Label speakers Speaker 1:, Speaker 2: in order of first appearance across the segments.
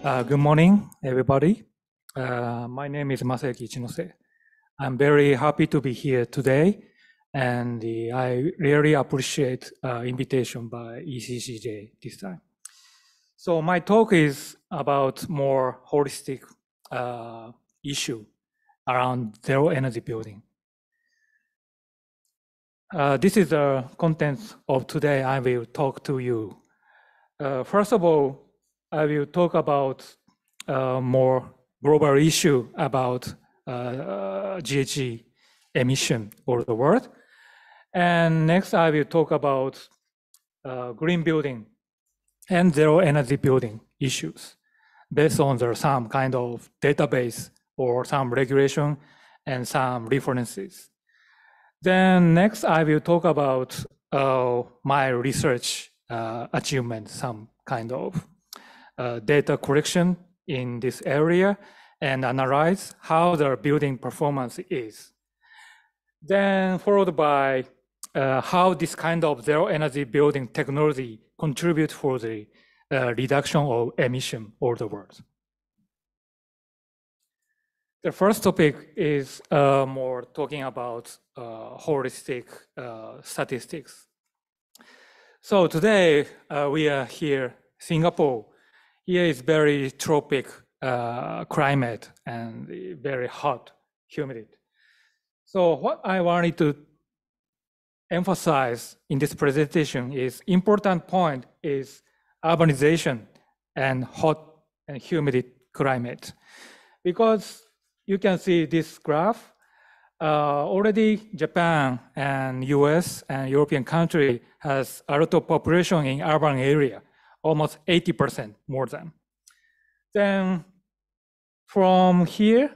Speaker 1: Good morning, everybody. My name is Masayuki Ichinose. I'm very happy to be here today, and I really appreciate invitation by ECCJ this time. So my talk is about more holistic issue around zero energy building. This is the contents of today I will talk to you. First of all, I will talk about more global issue about GHG emission all over the world. And next, I will talk about green building and zero energy building issues based on some kind of database or some regulation and some references. Then next, I will talk about my research achievement, some kind of data collection in this area and analyze how the building performance is. Then followed by how this kind of zero energy building technology contribute for the reduction of emission all over the world. The first topic is more talking about holistic statistics. So today we are here, Singapore. Here is very tropic climate and very hot, humid. So what I wanted to emphasize in this presentation is important point is urbanization and hot and humid climate. Because you can see this graph, already Japan and US and European country has a lot of population in urban area, almost 80% more than. Then from here,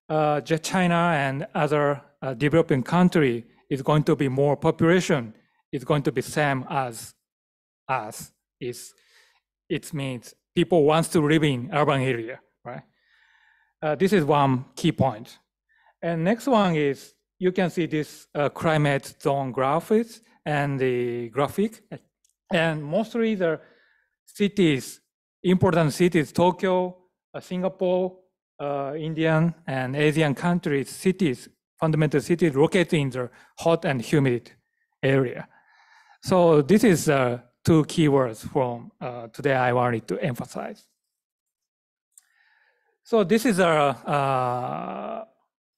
Speaker 1: China and other developing country is going to be more population, is going to be same as us. It means people wants to live in urban area, right? This is one key point. And next one is, you can see this climate zone graphics and the graphic. And mostly the cities, important cities, Tokyo, Singapore, Indian and Asian countries, cities, fundamental cities located in the hot and humid area. So this is two keywords from today I wanted to emphasize. So this is a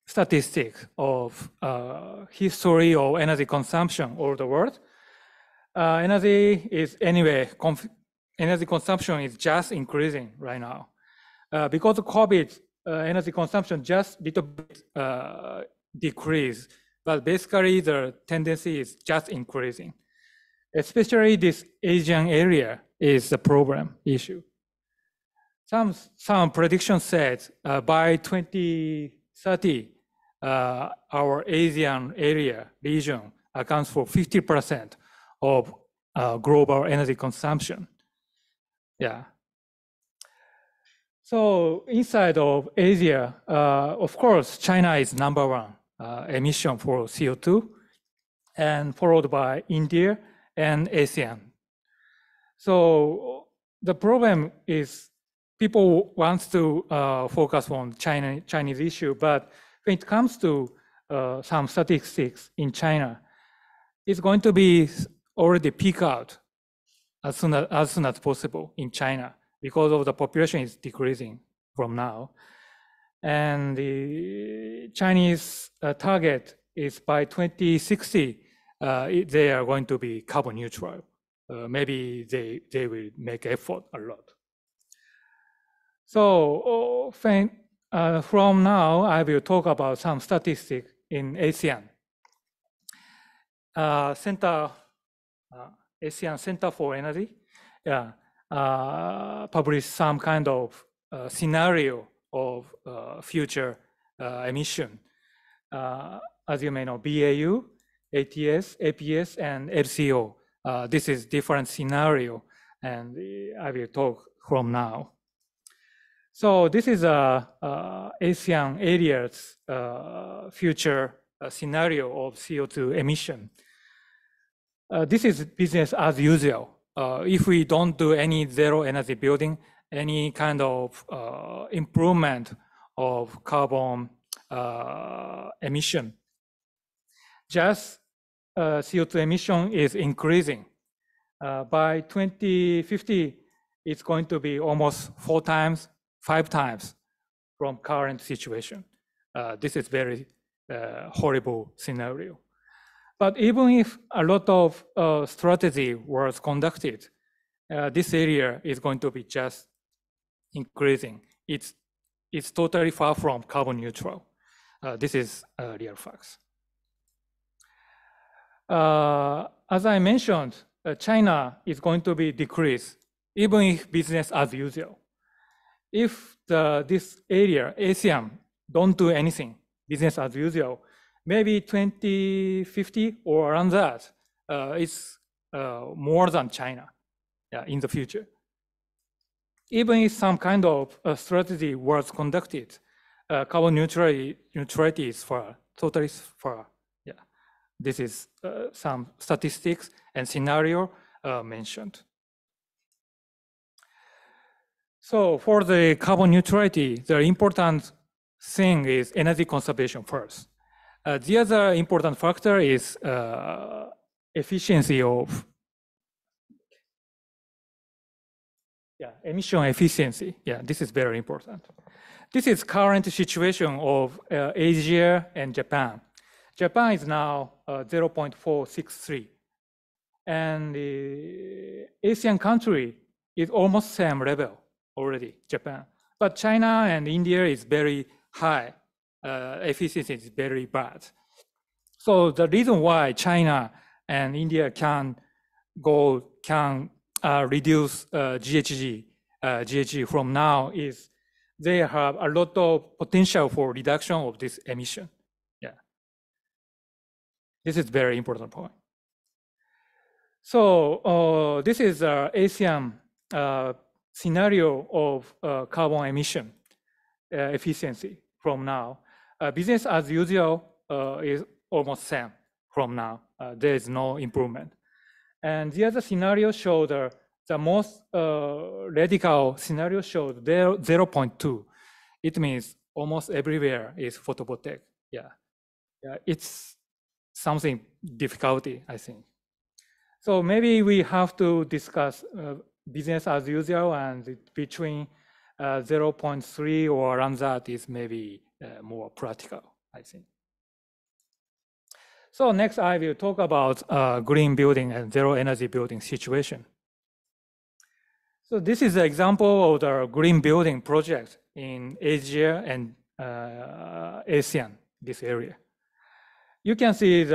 Speaker 1: statistic of history of energy consumption all over the world. Energy is anyway, energy consumption is just increasing right now. Because of COVID, energy consumption just little bit decreased, but basically the tendency is just increasing. Especially this Asian area is the problem issue. Some prediction said by 2030, our Asian area region accounts for 50% of global energy consumption. Yeah. So inside of Asia, of course, China is number one emission for CO2, and followed by India and ASEAN. So the problem is people want to focus on Chinese issue, but when it comes to some statistics in China, it's going to be already peak out as soon as possible in China because of the population is decreasing from now. And the Chinese target is by 2060, they are going to be carbon neutral. Maybe they will make effort a lot. So from now, I will talk about some statistics in ASEAN. ASEAN Center for Energy published some kind of scenario of future emission. As you may know, BAU, ATS, APS, and LCO. This is different scenario, and I will talk from now. So this is ASEAN area's future scenario of CO2 emission. This is business as usual. If we don't do any zero energy building, any kind of improvement of carbon emission. Just CO2 emission is increasing. By 2050, it's going to be almost 4 times, 5 times from current situation. This is very horrible scenario. But even if a lot of strategy was conducted, this area is going to be just increasing. It's totally far from carbon neutral. This is real facts. As I mentioned, China is going to be decreased, even if business as usual. If this area, ASEAN, don't do anything, business as usual, maybe 2050 or around that, it's more than China in the future. Even if some kind of strategy was conducted, carbon neutrality is far, totally far. Yeah, this is some statistics and scenario mentioned. So for the carbon neutrality, the important thing is energy conservation first. The other important factor is efficiency of emission efficiency. Yeah, this is very important. This is current situation of Asia and Japan. Japan is now 0.463, and the Asian country is almost same level already, Japan. But China and India is very high. Efficiency is very bad. So the reason why China and India can reduce GHG from now is they have a lot of potential for reduction of this emission. Yeah, this is very important point. So this is ASEAN scenario of carbon emission efficiency from now. Business as usual is almost same from now. There is no improvement. And the other scenario showed the most radical scenario showed 0.2. It means almost everywhere is photovoltaic. Yeah, it's something difficulty, I think. So maybe we have to discuss business as usual, and between 0.3 or around that is maybe more practical, I think. So next I will talk about green building and zero energy building situation. So this is an example of the green building project in Asia and ASEAN, this area. You can see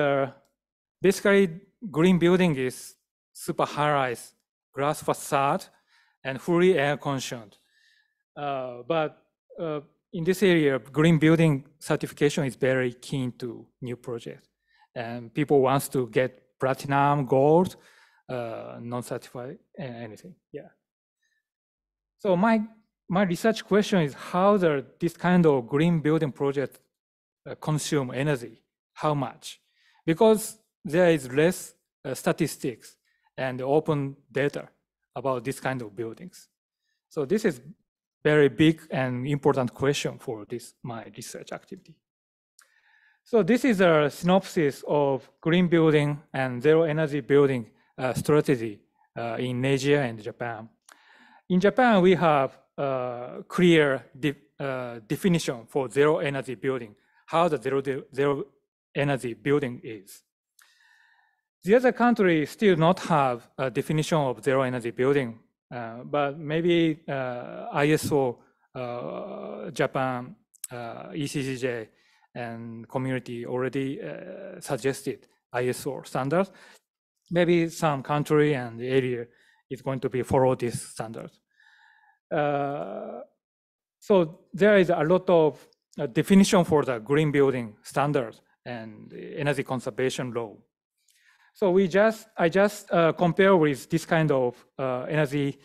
Speaker 1: basically green building is super high-rise glass facade and fully air conditioned. But in this area, green building certification is very keen to new projects. And people want to get platinum, gold, non-certified, anything. Yeah. So my research question is how this kind of green building project consume energy, how much? Because there is less statistics and open data about this kind of buildings. So this is very big and important question for my research activity. So this is a synopsis of green building and zero energy building strategy in Asia and Japan. In Japan, we have clear definition for zero energy building, how the zero energy building is. The other countries still not have a definition of zero energy building, but maybe ISO, Japan, ECCJ, and community already suggested ISO standards. Maybe some country and area is going to be follow this standard. So there is a lot of definition for the green building standard and energy conservation law. So I just compare with this kind of energy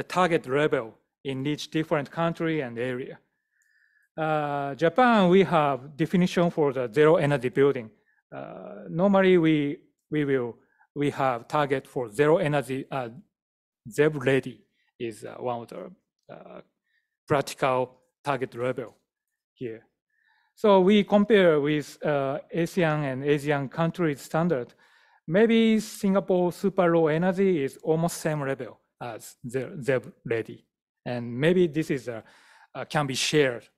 Speaker 1: target level in each different country and area. Japan, we have definition for the zero energy building. Normally, we have target for zero energy. ZEB ready is one of the practical target level here. So we compare with ASEAN and Asian countries standard. Maybe Singapore super low energy is almost same level as the ZEB ready, and maybe this is can be shared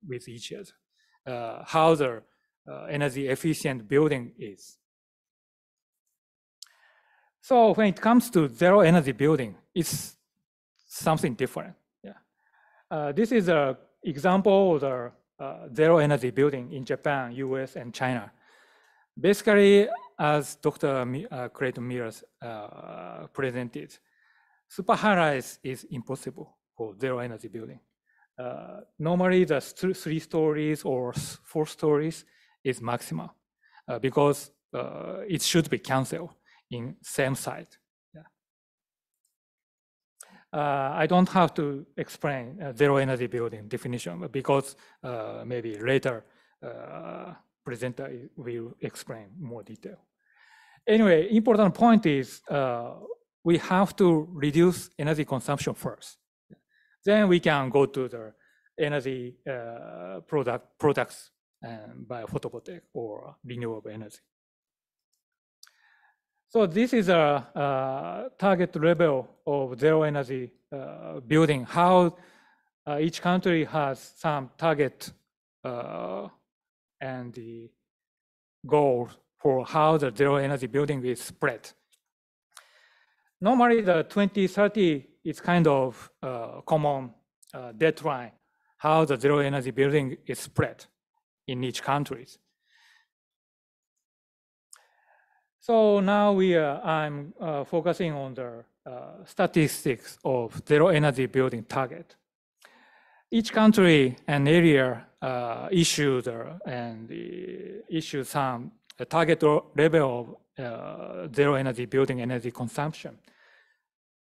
Speaker 1: with each other. How the energy efficient building is. So when it comes to zero energy building, it's something different. Yeah, this is an example of the zero energy building in Japan, US, and China. Basically, as Dr. Clayton Millers presented, super high-rise is impossible for zero energy building. Normally, the 3 stories or 4 stories is maximal because it should be canceled in same site. Yeah. I don't have to explain zero energy building definition because maybe later presenter will explain more detail. Anyway, important point is we have to reduce energy consumption first. Then we can go to the energy products by photovoltaic or renewable energy. So this is a target level of zero energy building, how each country has some target and the goal for how the zero energy building is spread. Normally, the 2030 is kind of common deadline, how the zero energy building is spread in each country. So now I'm focusing on the statistics of zero energy building target. Each country and area issue some target level of zero energy building energy consumption.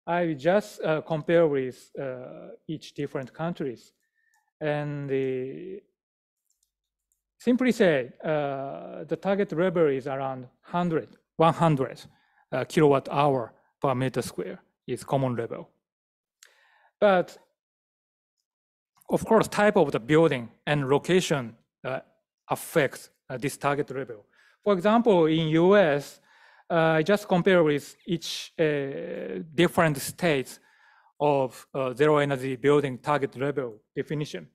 Speaker 1: I just compare with each different countries, and simply say the target level is around 100 kilowatt hour per meter square is common level. But of course, type of the building and location affects this target level. For example, in US, I just compare with each different states of zero energy building target level definition.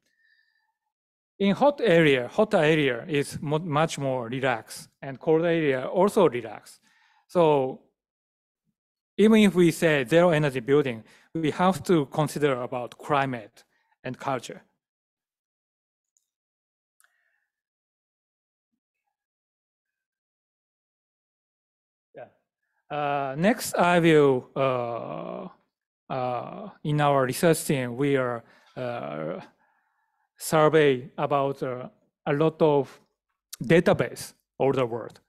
Speaker 1: In hot area is much more relaxed, and cold area also relaxed. So even if we say zero energy building, we have to consider about climate and culture. Yeah. Next, I will, in our research team, we are survey about a lot of database all over the world,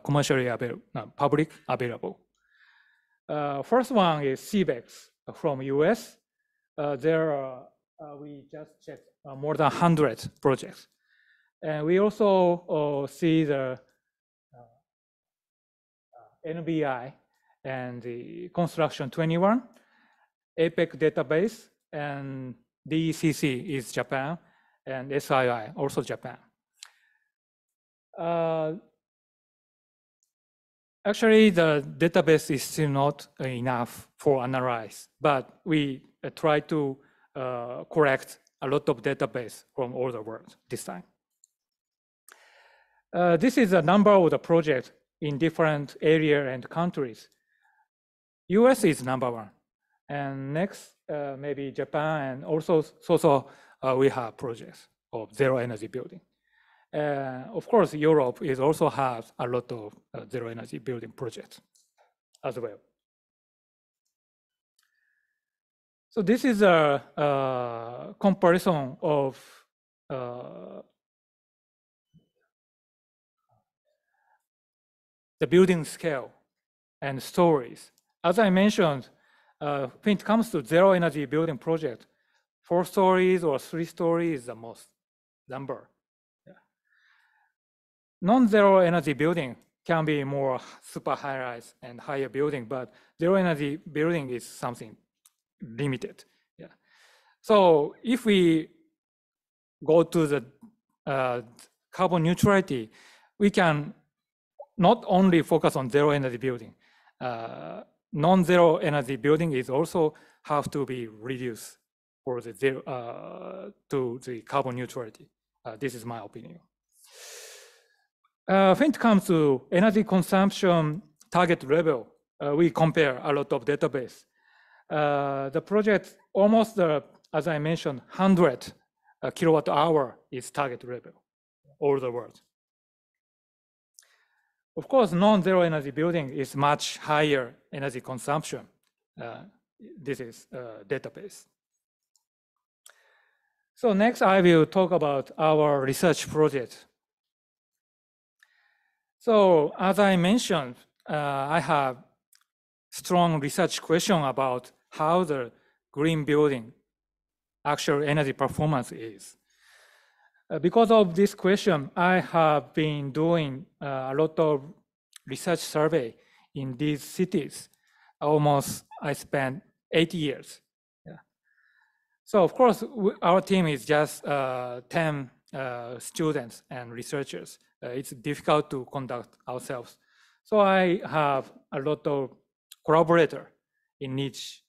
Speaker 1: commercially available, public available. First one is CBEX from US. We just checked more than 100 projects. And we also see the NBI and the Construction 21, APEC database, and DECC is Japan, and SII, also Japan. Actually, the database is still not enough for analyze, but we try to correct a lot of database from all the world this time. This is a number of the projects in different area and countries. US is number 1, and next maybe Japan, and also we have projects of zero energy building. Of course, Europe is also has a lot of zero energy building projects as well. So this is a comparison of the building scale and stories. As I mentioned, when it comes to zero energy building project, 4 stories or 3 stories is the most number. Yeah. Non-zero energy building can be more super high-rise and higher building, but zero energy building is something limited. Yeah. So if we go to the carbon neutrality, we can not only focus on zero energy building. Non-zero energy building is also have to be reduced for the zero to the carbon neutrality. This is my opinion. When it comes to energy consumption target level, we compare a lot of database. The project almost, as I mentioned, 100 kilowatt hour is target level all the world. Of course, non-zero energy building is much higher energy consumption. This is database. So next, I will talk about our research project. So as I mentioned, I have strong research question about how the green building actual energy performance is. Because of this question, I have been doing a lot of research survey in these cities. Almost, I spent 8 years. Yeah. So of course, our team is just 10 students and researchers. It's difficult to conduct ourselves. So I have a lot of collaborators in each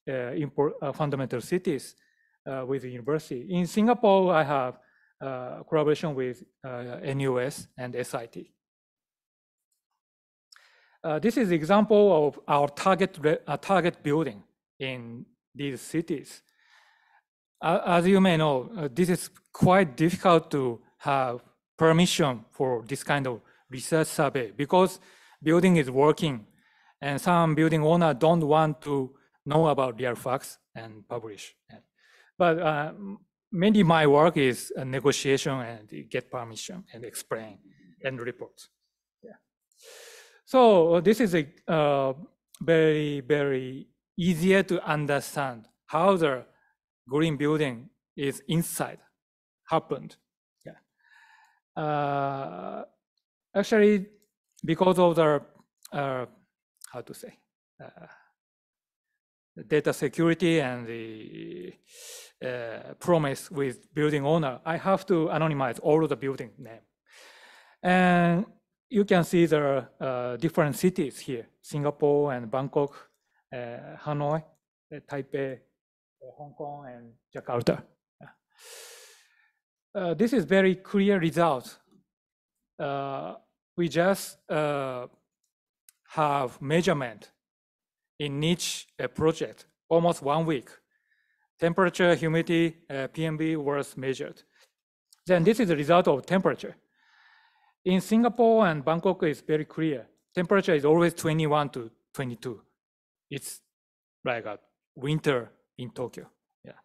Speaker 1: fundamental cities with the university. In Singapore, I have collaboration with NUS and SIT. This is example of our target building in these cities. As you may know, this is quite difficult to have permission for this kind of research survey because building is working and some building owners don't want to know about real facts and publish. But mainly my work is a negotiation and get permission and explain and report. Yeah. So this is a very, very easier to understand how the green building is inside happened. Yeah. Actually, because of the how to say the data security and the promise with building owner, I have to anonymize all of the building name. And you can see the different cities here: Singapore and Bangkok, Hanoi, Taipei, Hong Kong, and Jakarta. This is very clear result. We just have measurement in each project, almost 1 week. Temperature, humidity, PMV was measured. Then this is the result of temperature. In Singapore and Bangkok, it's very clear. Temperature is always 21 to 22. It's like a winter in Tokyo. Yeah,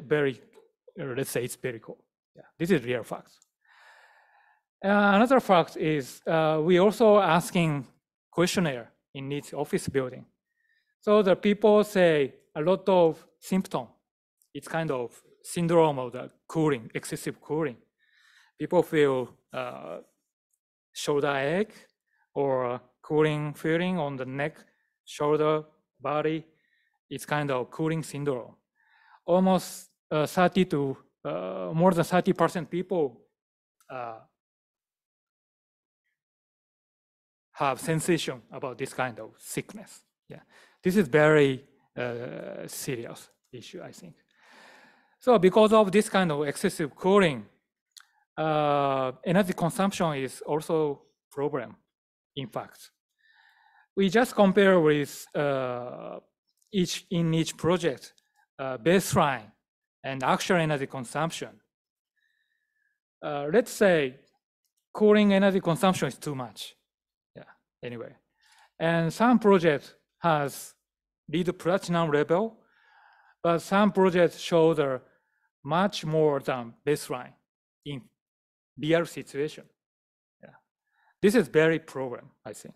Speaker 1: very. Let's say it's very cold. Yeah, this is real facts. Another fact is we also asking questionnaire in each office building. So the people say a lot of symptom. It's kind of syndrome of the cooling, excessive cooling. People feel shoulder ache or cooling feeling on the neck, shoulder, body. It's kind of cooling syndrome. Almost 30 to more than 30% people have sensation about this kind of sickness. Yeah, this is very serious issue, I think. So because of this kind of excessive cooling, energy consumption is also problem, in fact. We just compare with each project, baseline and actual energy consumption. Let's say cooling energy consumption is too much. Yeah, anyway. And some project has LEED platinum level, but some projects show the much more than baseline in real situation. Yeah. This is very problem, I think.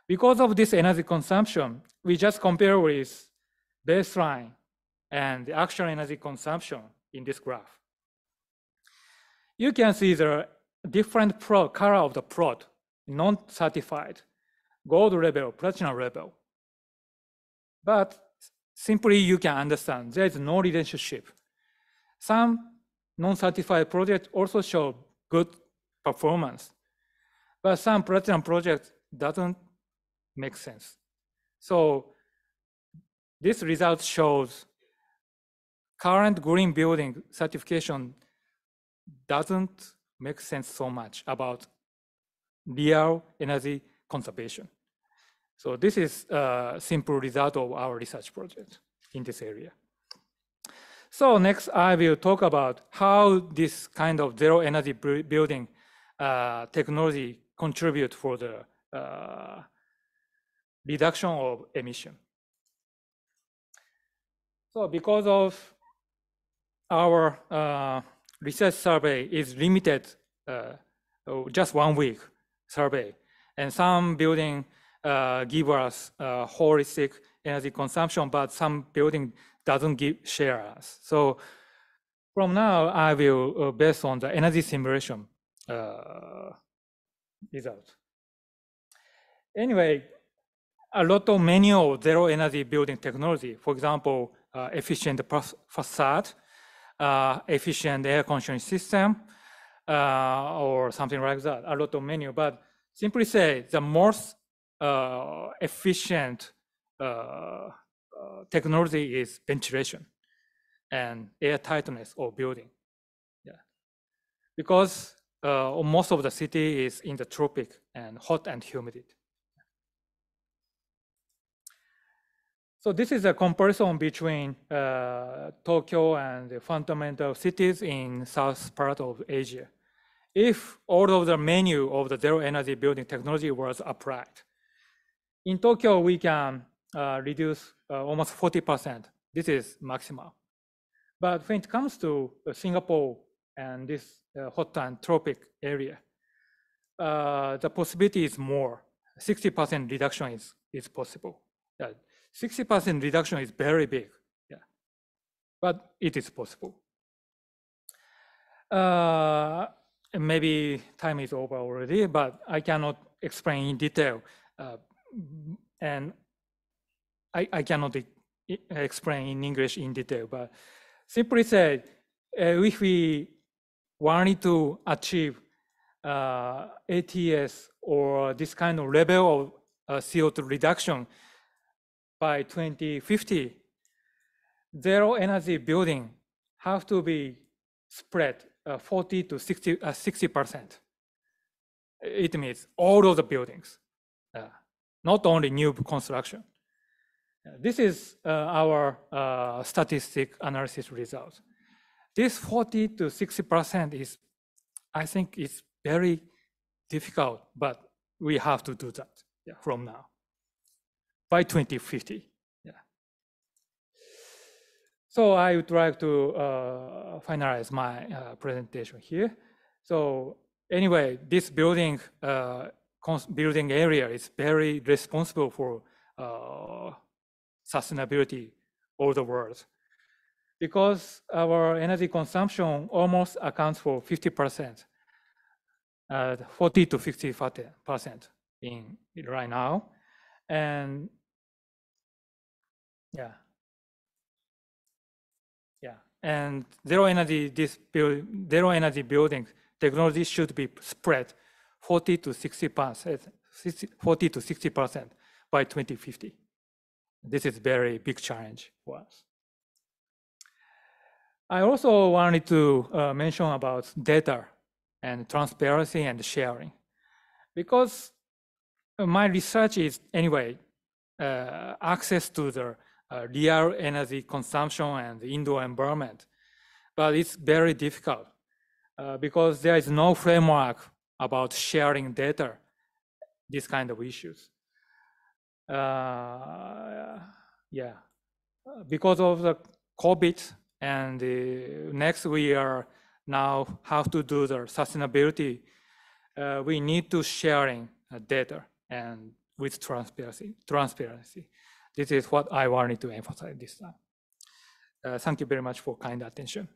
Speaker 1: Because of this energy consumption, we just compare with baseline and the actual energy consumption in this graph. You can see the different color of the plot, non-certified, gold level, platinum level. But simply you can understand there is no relationship. Some non-certified projects also show good performance, but some platinum projects doesn't make sense. So this result shows current green building certification doesn't make sense so much about real energy conservation. So this is a simple result of our research project in this area. So next, I will talk about how this kind of zero energy building technology contribute for the reduction of emission. So because of our research survey is limited, just 1 week survey, and some building give us holistic energy consumption, but some building doesn't share us. So from now, I will based on the energy simulation result. Anyway, a lot of many of zero energy building technology, for example, efficient facade, efficient air conditioning system, or something like that, a lot of menu, but simply say the most efficient technology is ventilation and air tightness of building. Yeah, because most of the city is in the tropic and hot and humid. So this is a comparison between Tokyo and the fundamental cities in south part of Asia. If all of the menu of the zero energy building technology was applied, in Tokyo we can reduce almost 40%. This is maximal. But when it comes to Singapore and this hot and tropic area, the possibility is more. 60% reduction is possible. 60% reduction is very big, yeah, but it is possible. Maybe time is over already, but I cannot explain in detail, and I cannot explain in English in detail, but simply said, if we wanted to achieve ATS or this kind of level of CO2 reduction by 2050, zero energy building have to be spread 40 to 60%. It means all of the buildings, not only new construction. This is our statistic analysis result. This 40 to 60% is, I think, it's very difficult, but we have to do that from now by 2050. Yeah. So I would like to finalize my presentation here. So anyway, this building area is very responsible for sustainability all the world, because our energy consumption almost accounts for 50%, 40 to 50% in right now, and and zero energy building technology should be spread 40 to 60% by 2050. This is very big challenge for us. I also wanted to mention about data and transparency and sharing, because my research is anyway access to the real energy consumption and the indoor environment, but it's very difficult because there is no framework about sharing data, this kind of issues. Because of the COVID, and next we are now how to do the sustainability. We need to sharing data and with transparency. This is what I wanted to emphasize this time. Thank you very much for kind attention.